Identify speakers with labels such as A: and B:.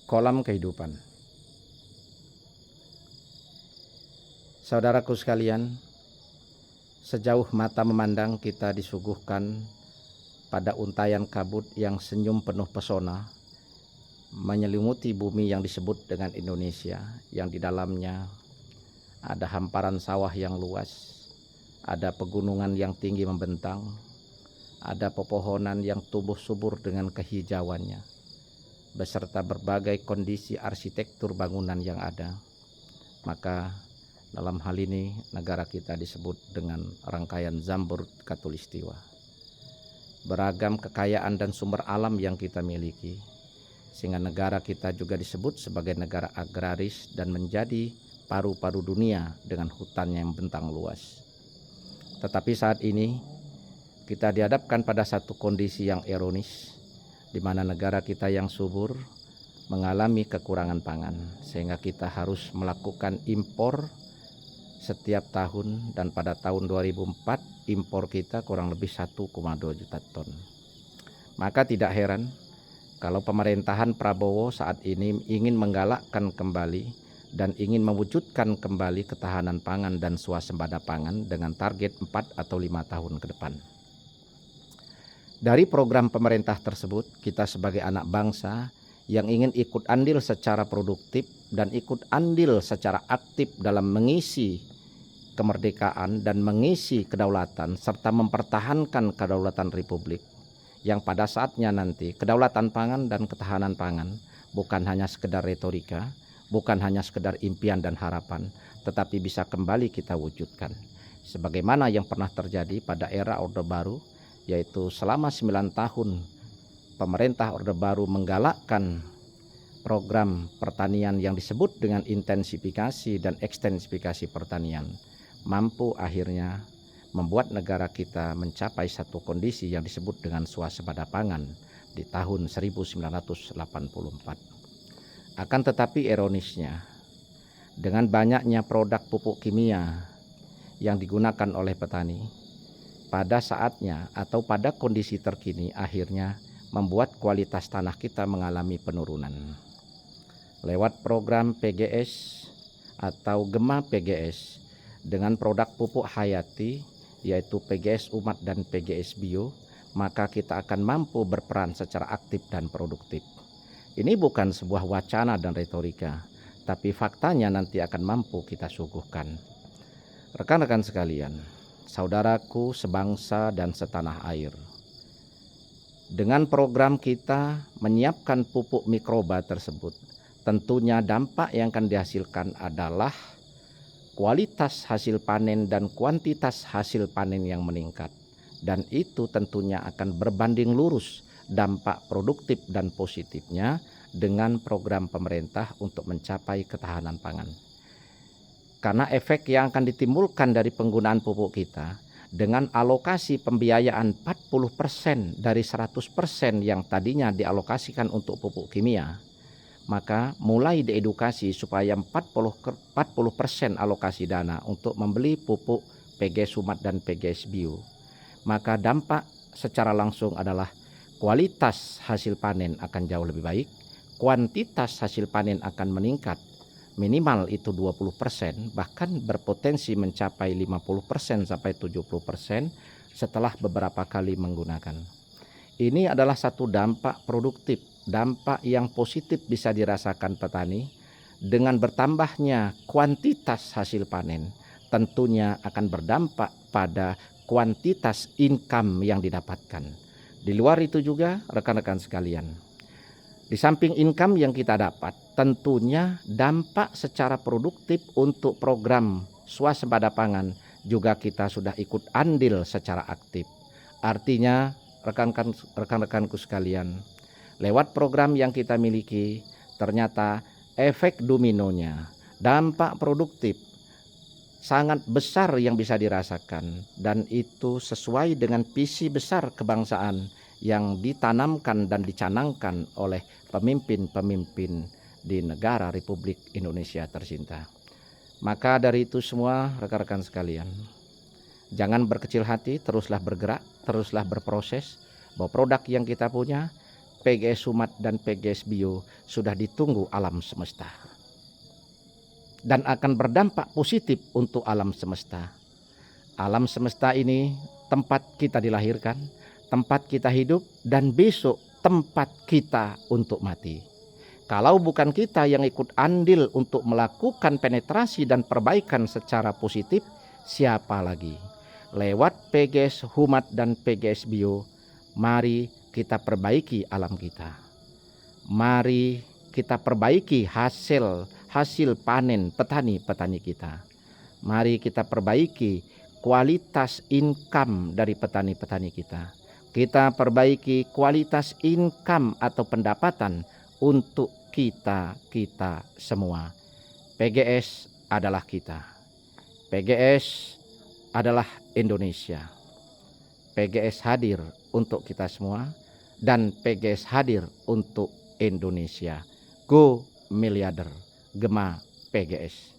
A: Kolam kehidupan. Saudaraku sekalian, sejauh mata memandang kita disuguhkan pada untayan kabut yang senyum penuh pesona, menyelimuti bumi yang disebut dengan Indonesia, yang di dalamnya ada hamparan sawah yang luas, ada pegunungan yang tinggi membentang, ada pepohonan yang tumbuh subur dengan kehijauannya, beserta berbagai kondisi arsitektur bangunan yang ada. Maka dalam hal ini negara kita disebut dengan rangkaian Zamrud Khatulistiwa. Beragam kekayaan dan sumber alam yang kita miliki, sehingga negara kita juga disebut sebagai negara agraris dan menjadi paru-paru dunia dengan hutannya yang bentang luas. Tetapi saat ini kita dihadapkan pada satu kondisi yang ironis, di mana negara kita yang subur mengalami kekurangan pangan, sehingga kita harus melakukan impor setiap tahun, dan pada tahun 2004 impor kita kurang lebih 1,2 juta ton. Maka tidak heran kalau pemerintahan Prabowo saat ini ingin menggalakkan kembali dan ingin mewujudkan kembali ketahanan pangan dan swasembada pangan dengan target 4 atau 5 tahun ke depan. Dari program pemerintah tersebut, kita sebagai anak bangsa yang ingin ikut andil secara produktif dan ikut andil secara aktif dalam mengisi kemerdekaan dan mengisi kedaulatan serta mempertahankan kedaulatan Republik, yang pada saatnya nanti kedaulatan pangan dan ketahanan pangan bukan hanya sekedar retorika, bukan hanya sekedar impian dan harapan, tetapi bisa kembali kita wujudkan. Sebagaimana yang pernah terjadi pada era Orde Baru, yaitu selama 9 tahun pemerintah Orde Baru menggalakkan program pertanian yang disebut dengan intensifikasi dan ekstensifikasi pertanian, mampu akhirnya membuat negara kita mencapai satu kondisi yang disebut dengan swasembada pangan di tahun 1984. Akan tetapi ironisnya, dengan banyaknya produk pupuk kimia yang digunakan oleh petani, pada saatnya atau pada kondisi terkini akhirnya membuat kualitas tanah kita mengalami penurunan. Lewat program PGS atau Gema PGS dengan produk pupuk hayati yaitu PGS Umat dan PGS Bio, maka kita akan mampu berperan secara aktif dan produktif. Ini bukan sebuah wacana dan retorika, tapi faktanya nanti akan mampu kita suguhkan. Rekan-rekan sekalian, saudaraku sebangsa dan setanah air, dengan program kita menyiapkan pupuk mikroba tersebut, tentunya dampak yang akan dihasilkan adalah kualitas hasil panen dan kuantitas hasil panen yang meningkat, dan itu tentunya akan berbanding lurus dampak produktif dan positifnya dengan program pemerintah untuk mencapai ketahanan pangan. Karena efek yang akan ditimbulkan dari penggunaan pupuk kita dengan alokasi pembiayaan 40% dari 100% yang tadinya dialokasikan untuk pupuk kimia, maka mulai diedukasi supaya 40% alokasi dana untuk membeli pupuk PGS Umat dan PGS Bio. Maka dampak secara langsung adalah kualitas hasil panen akan jauh lebih baik, kuantitas hasil panen akan meningkat, minimal itu 20%, bahkan berpotensi mencapai 50% sampai 70% setelah beberapa kali menggunakan. Ini adalah satu dampak produktif, dampak yang positif bisa dirasakan petani. Dengan bertambahnya kuantitas hasil panen, tentunya akan berdampak pada kuantitas income yang didapatkan. Di luar itu juga rekan-rekan sekalian, di samping income yang kita dapat, tentunya dampak secara produktif untuk program swasembada pangan juga kita sudah ikut andil secara aktif. Artinya rekan-rekanku sekalian, lewat program yang kita miliki, ternyata efek dominonya, dampak produktif sangat besar yang bisa dirasakan, dan itu sesuai dengan visi besar kebangsaan yang ditanamkan dan dicanangkan oleh pemimpin-pemimpin di negara Republik Indonesia tercinta. Maka dari itu semua rekan-rekan sekalian, jangan berkecil hati, teruslah bergerak, teruslah berproses, bahwa produk yang kita punya PGS Humat dan PGS Bio sudah ditunggu alam semesta dan akan berdampak positif untuk alam semesta. Alam semesta ini tempat kita dilahirkan, tempat kita hidup, dan besok tempat kita untuk mati. Kalau bukan kita yang ikut andil untuk melakukan penetrasi dan perbaikan secara positif, siapa lagi? Lewat PGS Humat dan PGS Bio, mari kita perbaiki alam kita. Mari kita perbaiki hasil panen petani-petani kita. Mari kita perbaiki kualitas income dari petani-petani kita. Kita perbaiki kualitas income atau pendapatan untuk kita semua. PGS adalah kita. PGS adalah Indonesia. PGS hadir untuk kita semua dan PGS hadir untuk Indonesia. Go Miliarder, Gema PGS.